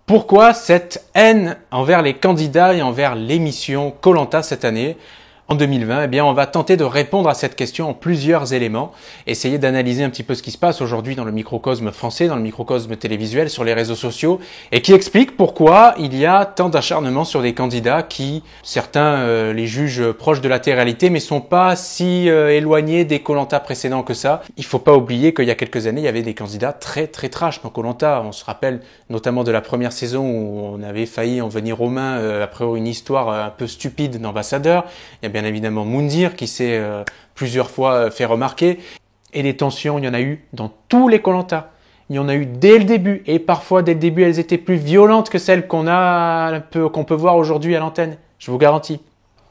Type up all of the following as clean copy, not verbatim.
Pourquoi cette haine envers les candidats et envers l'émission koh Lanta cette année? En 2020, eh bien, on va tenter de répondre à cette question en plusieurs éléments, essayer d'analyser un petit peu ce qui se passe aujourd'hui dans le microcosme français, dans le microcosme télévisuel, sur les réseaux sociaux, et qui explique pourquoi il y a tant d'acharnement sur des candidats qui, certains les jugent proches de la télé-réalité, mais sont pas si éloignés des koh Lanta précédents que ça. Il faut pas oublier qu'il y a quelques années, il y avait des candidats très trash dans koh Lanta. On se rappelle notamment de la première saison où on avait failli en venir aux mains après une histoire un peu stupide d'ambassadeur. Il y a bien évidemment Moundir qui s'est plusieurs fois fait remarquer. Et les tensions, il y en a eu dans tous les koh Lanta. Il y en a eu dès le début. Et parfois, dès le début, elles étaient plus violentes que celles qu'on peut voir aujourd'hui à l'antenne. Je vous garantis.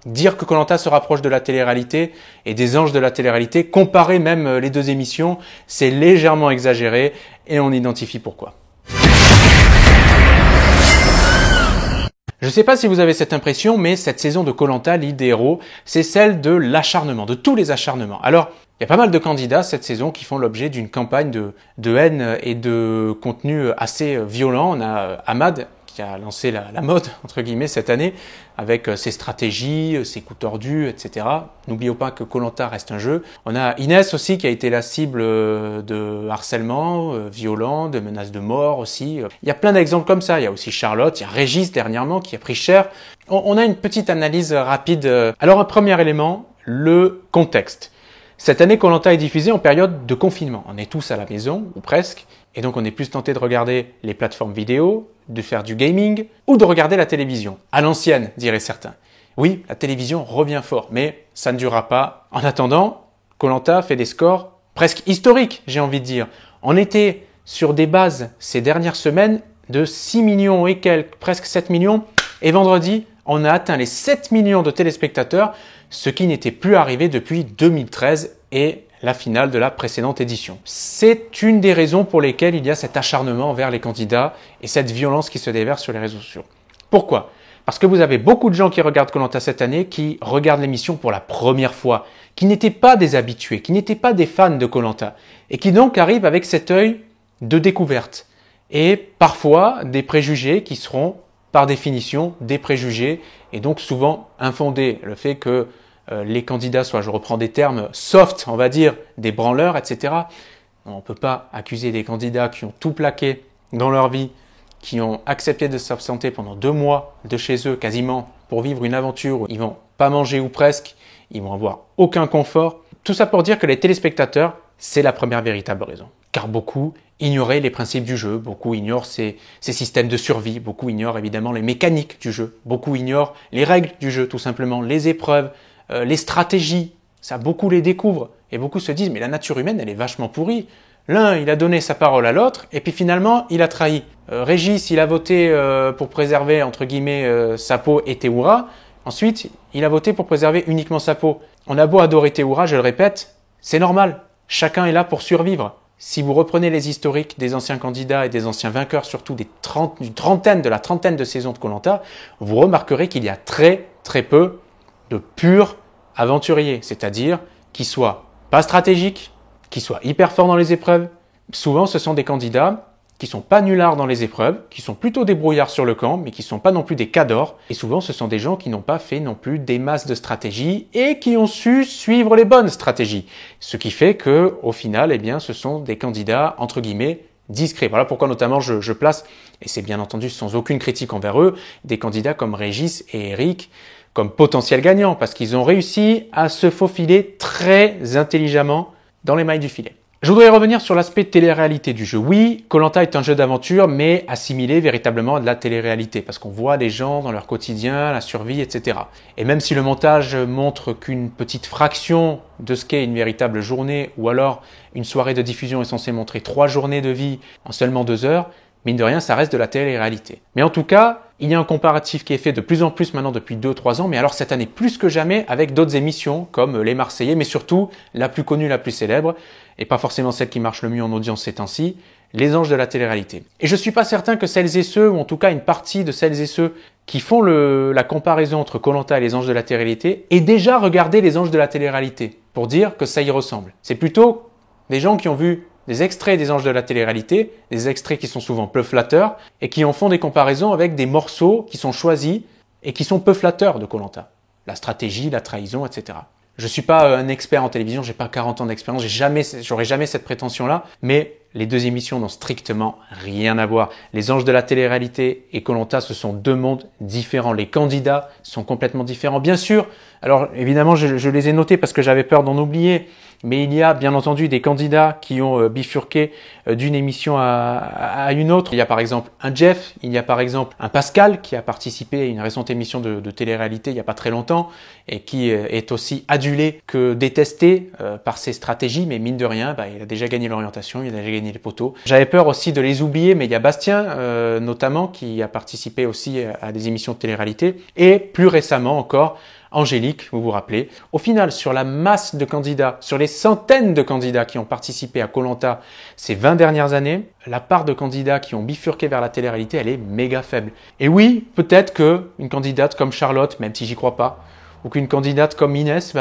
Dire que koh Lanta se rapproche de la télé-réalité et des anges de la télé-réalité, comparer même les deux émissions, c'est légèrement exagéré et on identifie pourquoi. Je ne sais pas si vous avez cette impression, mais cette saison de koh Lanta, l'île des héros, c'est celle de l'acharnement, de tous les acharnements. Alors, il y a pas mal de candidats cette saison qui font l'objet d'une campagne de haine et de contenu assez violent. On a Ahmad qui a lancé la mode, entre guillemets, cette année, avec ses stratégies, ses coups tordus, etc. N'oublions pas que koh Lanta reste un jeu. On a Inès aussi qui a été la cible de harcèlement violent, de menaces de mort aussi. Il y a plein d'exemples comme ça. Il y a aussi Charlotte, il y a Régis dernièrement qui a pris cher. On a une petite analyse rapide. Alors un premier élément, le contexte. Cette année, koh Lanta est diffusée en période de confinement. On est tous à la maison, ou presque, et donc on est plus tenté de regarder les plateformes vidéo, de faire du gaming, ou de regarder la télévision. À l'ancienne, diraient certains. Oui, la télévision revient fort, mais ça ne durera pas. En attendant, koh Lanta fait des scores presque historiques, j'ai envie de dire. On était sur des bases ces dernières semaines de 6 millions et quelques, presque 7 millions, et vendredi, on a atteint les 7 millions de téléspectateurs, ce qui n'était plus arrivé depuis 2013 et la finale de la précédente édition. C'est une des raisons pour lesquelles il y a cet acharnement envers les candidats et cette violence qui se déverse sur les réseaux sociaux. Pourquoi? Parce que vous avez beaucoup de gens qui regardent koh Lanta cette année, qui regardent l'émission pour la première fois, qui n'étaient pas des habitués, qui n'étaient pas des fans de koh Lanta et qui donc arrivent avec cet œil de découverte et parfois des préjugés qui seront par définition des préjugés et donc souvent infondés. Le fait que les candidats soient, je reprends des termes soft, on va dire, des branleurs, etc. On ne peut pas accuser des candidats qui ont tout plaqué dans leur vie, qui ont accepté de s'absenter pendant 2 mois de chez eux quasiment pour vivre une aventure où ils vont pas manger ou presque, ils vont avoir aucun confort. Tout ça pour dire que les téléspectateurs, c'est la première véritable raison. Car beaucoup ignoraient les principes du jeu, beaucoup ignorent ces systèmes de survie, beaucoup ignorent évidemment les mécaniques du jeu, beaucoup ignorent les règles du jeu tout simplement, les épreuves, les stratégies. Ça, beaucoup les découvrent et beaucoup se disent mais la nature humaine elle est vachement pourrie. L'un il a donné sa parole à l'autre et puis finalement il a trahi. Régis il a voté pour préserver entre guillemets sa peau et Théoura. Ensuite il a voté pour préserver uniquement sa peau. On a beau adorer Théoura, je le répète, c'est normal. Chacun est là pour survivre. Si vous reprenez les historiques des anciens candidats et des anciens vainqueurs, surtout de la trentaine de saisons de koh Lanta, vous remarquerez qu'il y a très peu de purs aventuriers, c'est-à-dire qui soient pas stratégiques, qui soient hyper forts dans les épreuves. Souvent, ce sont des candidats qui sont pas nullards dans les épreuves, qui sont plutôt débrouillards sur le camp, mais qui sont pas non plus des cadors. Et souvent, ce sont des gens qui n'ont pas fait non plus des masses de stratégies et qui ont su suivre les bonnes stratégies. Ce qui fait que, au final, eh bien, ce sont des candidats, entre guillemets, discrets. Voilà pourquoi notamment je place, et c'est bien entendu sans aucune critique envers eux, des candidats comme Régis et Eric comme potentiels gagnants, parce qu'ils ont réussi à se faufiler très intelligemment dans les mailles du filet. Je voudrais revenir sur l'aspect télé-réalité du jeu. Oui, koh Lanta est un jeu d'aventure, mais assimilé véritablement à de la télé-réalité, parce qu'on voit les gens dans leur quotidien, la survie, etc. Et même si le montage montre qu'une petite fraction de ce qu'est une véritable journée, ou alors une soirée de diffusion est censée montrer 3 journées de vie en seulement 2 heures, mine de rien, ça reste de la télé-réalité. Mais en tout cas, il y a un comparatif qui est fait de plus en plus maintenant depuis 2-3 ans, mais alors cette année plus que jamais avec d'autres émissions comme Les Marseillais, mais surtout la plus connue, la plus célèbre, et pas forcément celle qui marche le mieux en audience ces temps-ci, Les Anges de la télé-réalité. Et je suis pas certain que celles et ceux, ou en tout cas une partie de celles et ceux qui font la comparaison entre koh Lanta et Les Anges de la télé-réalité aient déjà regardé Les Anges de la télé-réalité pour dire que ça y ressemble. C'est plutôt des gens qui ont vu des extraits des Anges de la télé-réalité, des extraits qui sont souvent peu flatteurs et qui en font des comparaisons avec des morceaux qui sont choisis et qui sont peu flatteurs de koh. La stratégie, la trahison, etc. Je suis pas un expert en télévision, j'ai pas 40 ans d'expérience, j'aurais jamais cette prétention-là, mais les deux émissions n'ont strictement rien à voir. Les Anges de la télé-réalité et koh, ce sont deux mondes différents. Les candidats sont complètement différents. Bien sûr, alors évidemment, je les ai notés parce que j'avais peur d'en oublier, mais il y a bien entendu des candidats qui ont bifurqué d'une émission à une autre. Il y a par exemple un Jeff, il y a par exemple un Pascal qui a participé à une récente émission de télé-réalité il n'y a pas très longtemps et qui est aussi adulé que détesté par ses stratégies, mais mine de rien, il a déjà gagné l'orientation, il a déjà gagné les poteaux. J'avais peur aussi de les oublier, mais il y a Bastien notamment qui a participé aussi à des émissions de télé-réalité et plus récemment encore Angélique, vous vous rappelez. Au final, sur la masse de candidats, sur les centaines de candidats qui ont participé à koh ces 20 dernières années, la part de candidats qui ont bifurqué vers la télé-réalité, elle est méga faible. Et oui, peut-être qu'une candidate comme Charlotte, même si j'y crois pas, ou qu'une candidate comme Inès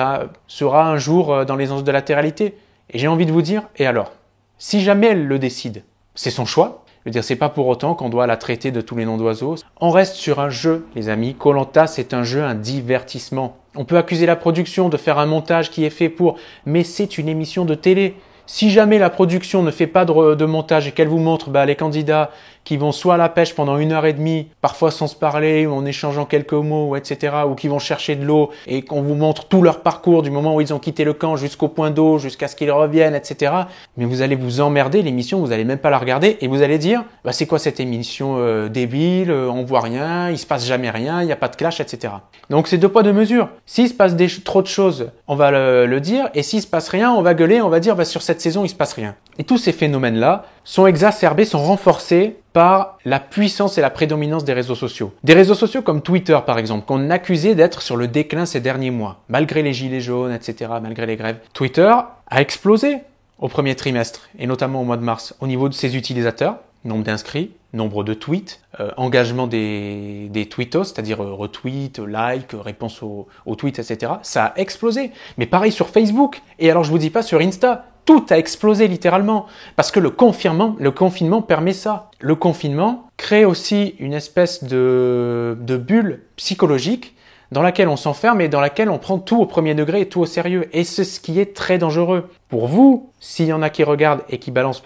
sera un jour dans les Anges de la télé-réalité. Et j'ai envie de vous dire, et alors? Si jamais elle le décide, c'est son choix. Je veux dire, c'est pas pour autant qu'on doit la traiter de tous les noms d'oiseaux. On reste sur un jeu, les amis. koh, c'est un jeu, un divertissement. On peut accuser la production de faire un montage qui est fait pour, mais c'est une émission de télé. Si jamais la production ne fait pas de montage et qu'elle vous montre les candidats qui vont soit à la pêche pendant 1h30, parfois sans se parler ou en échangeant quelques mots, etc., ou qui vont chercher de l'eau et qu'on vous montre tout leur parcours du moment où ils ont quitté le camp jusqu'au point d'eau, jusqu'à ce qu'ils reviennent, etc., mais vous allez vous emmerder, l'émission, vous allez même pas la regarder et vous allez dire c'est quoi cette émission débile, on voit rien, il se passe jamais rien, il n'y a pas de clash, etc. Donc c'est deux poids deux mesures. S'il se passe trop de choses, on va le dire, et s'il se passe rien, on va gueuler, on va dire sur cette saison il se passe rien. Et tous ces phénomènes-là sont exacerbés, sont renforcés par la puissance et la prédominance des réseaux sociaux. Des réseaux sociaux comme Twitter par exemple, qu'on accusait d'être sur le déclin ces derniers mois, malgré les gilets jaunes, etc., malgré les grèves. Twitter a explosé au premier trimestre, et notamment au mois de mars, au niveau de ses utilisateurs, nombre d'inscrits, nombre de tweets, engagement des tweetos, c'est-à-dire retweets, likes, réponses aux tweets, etc. Ça a explosé. Mais pareil sur Facebook, et alors je vous dis pas sur Insta, tout a explosé littéralement, parce que le confinement permet ça. Le confinement crée aussi une espèce de bulle psychologique dans laquelle on s'enferme et dans laquelle on prend tout au premier degré et tout au sérieux. Et c'est ce qui est très dangereux. Pour vous, s'il y en a qui regardent et qui balançaient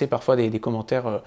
parfois des commentaires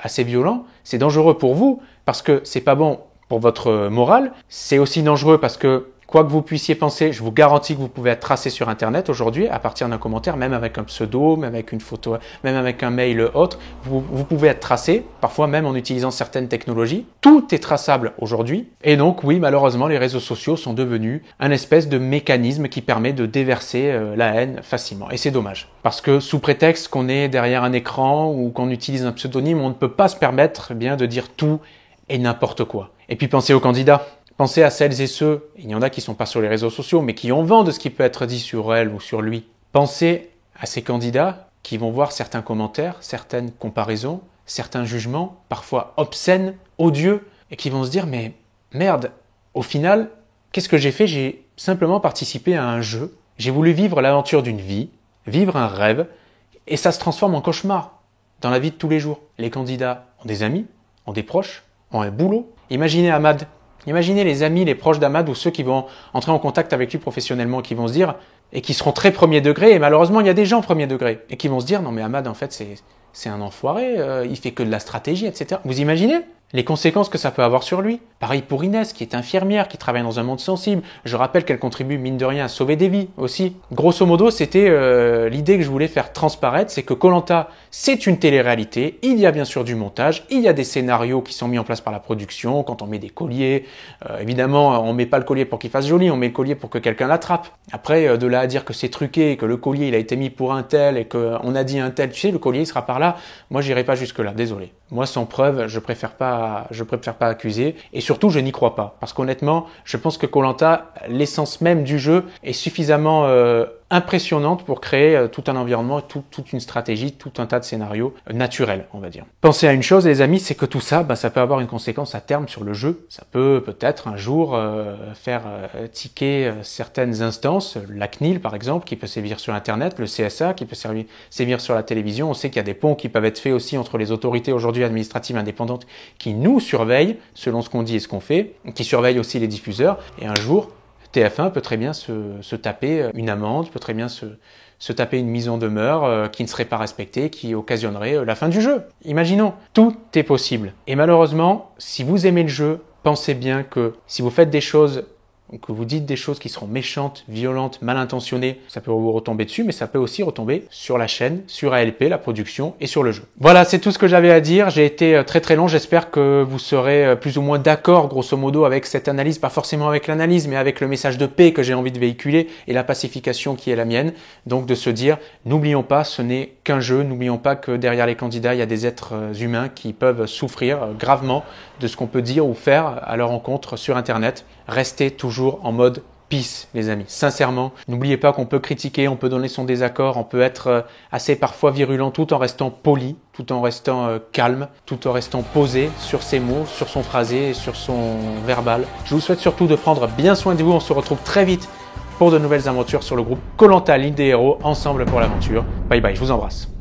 assez violents, c'est dangereux pour vous parce que c'est pas bon pour votre morale. C'est aussi dangereux parce que quoi que vous puissiez penser, je vous garantis que vous pouvez être tracé sur Internet aujourd'hui à partir d'un commentaire, même avec un pseudo, même avec une photo, même avec un mail autre. Vous pouvez être tracé, parfois même en utilisant certaines technologies. Tout est traçable aujourd'hui. Et donc, oui, malheureusement, les réseaux sociaux sont devenus un espèce de mécanisme qui permet de déverser la haine facilement. Et c'est dommage. Parce que sous prétexte qu'on est derrière un écran ou qu'on utilise un pseudonyme, on ne peut pas se permettre de dire tout et n'importe quoi. Et puis pensez aux candidats. Pensez à celles et ceux, il y en a qui ne sont pas sur les réseaux sociaux, mais qui ont vent de ce qui peut être dit sur elle ou sur lui. Pensez à ces candidats qui vont voir certains commentaires, certaines comparaisons, certains jugements, parfois obscènes, odieux, et qui vont se dire « mais merde, au final, qu'est-ce que j'ai fait? J'ai simplement participé à un jeu, j'ai voulu vivre l'aventure d'une vie, vivre un rêve, et ça se transforme en cauchemar dans la vie de tous les jours. » Les candidats ont des amis, ont des proches, ont un boulot. Imaginez Ahmad. Imaginez les amis, les proches d'Ahmad ou ceux qui vont entrer en contact avec lui professionnellement, qui vont se dire, et qui seront très premier degré, et malheureusement il y a des gens premier degré, et qui vont se dire, non mais Ahmad en fait c'est un enfoiré, il fait que de la stratégie, etc. Vous imaginez les conséquences que ça peut avoir sur lui? Pareil pour Inès, qui est infirmière, qui travaille dans un monde sensible. Je rappelle qu'elle contribue, mine de rien, à sauver des vies aussi. Grosso modo, c'était l'idée que je voulais faire transparaître, c'est que koh, c'est une télé-réalité. Il y a bien sûr du montage, il y a des scénarios qui sont mis en place par la production, quand on met des colliers. Évidemment, on met pas le collier pour qu'il fasse joli, on met le collier pour que quelqu'un l'attrape. Après, de là à dire que c'est truqué, que le collier il a été mis pour un tel, et qu'on a dit un tel, tu sais, le collier il sera par là, moi j'irai pas jusque-là, désolé. Moi, sans preuve, je préfère pas accuser. Et surtout, je n'y crois pas. Parce qu'honnêtement, je pense que koh, l'essence même du jeu est suffisamment impressionnante pour créer tout un environnement, toute une stratégie, tout un tas de scénarios naturels, on va dire. Pensez à une chose, les amis, c'est que tout ça, ça peut avoir une conséquence à terme sur le jeu. Ça peut peut-être un jour faire ticker certaines instances, la CNIL par exemple, qui peut sévir sur Internet, le CSA qui peut sévir sur la télévision. On sait qu'il y a des ponts qui peuvent être faits aussi entre les autorités aujourd'hui administratives indépendantes qui nous surveillent selon ce qu'on dit et ce qu'on fait, qui surveillent aussi les diffuseurs. Et un jour, TF1 peut très bien se taper une amende, peut très bien se taper une mise en demeure qui ne serait pas respectée, qui occasionnerait la fin du jeu. Imaginons, tout est possible. Et malheureusement, si vous aimez le jeu, pensez bien que si vous faites des choses, que vous dites des choses qui seront méchantes, violentes, mal intentionnées, ça peut vous retomber dessus, mais ça peut aussi retomber sur la chaîne, sur ALP, la production et sur le jeu. Voilà, c'est tout ce que j'avais à dire. J'ai été très très long. J'espère que vous serez plus ou moins d'accord, grosso modo, avec cette analyse, pas forcément avec l'analyse, mais avec le message de paix que j'ai envie de véhiculer et la pacification qui est la mienne. Donc de se dire, n'oublions pas, ce n'est qu'un jeu. N'oublions pas que derrière les candidats, il y a des êtres humains qui peuvent souffrir gravement de ce qu'on peut dire ou faire à leur encontre sur Internet. Restez toujours en mode peace, les amis. Sincèrement, n'oubliez pas qu'on peut critiquer, on peut donner son désaccord, on peut être assez parfois virulent tout en restant poli, tout en restant calme, tout en restant posé sur ses mots, sur son phrasé et sur son verbal. Je vous souhaite surtout de prendre bien soin de vous. On se retrouve très vite pour de nouvelles aventures sur le groupe Koh-Lanta, l'île des héros, ensemble pour l'aventure. Bye bye, je vous embrasse.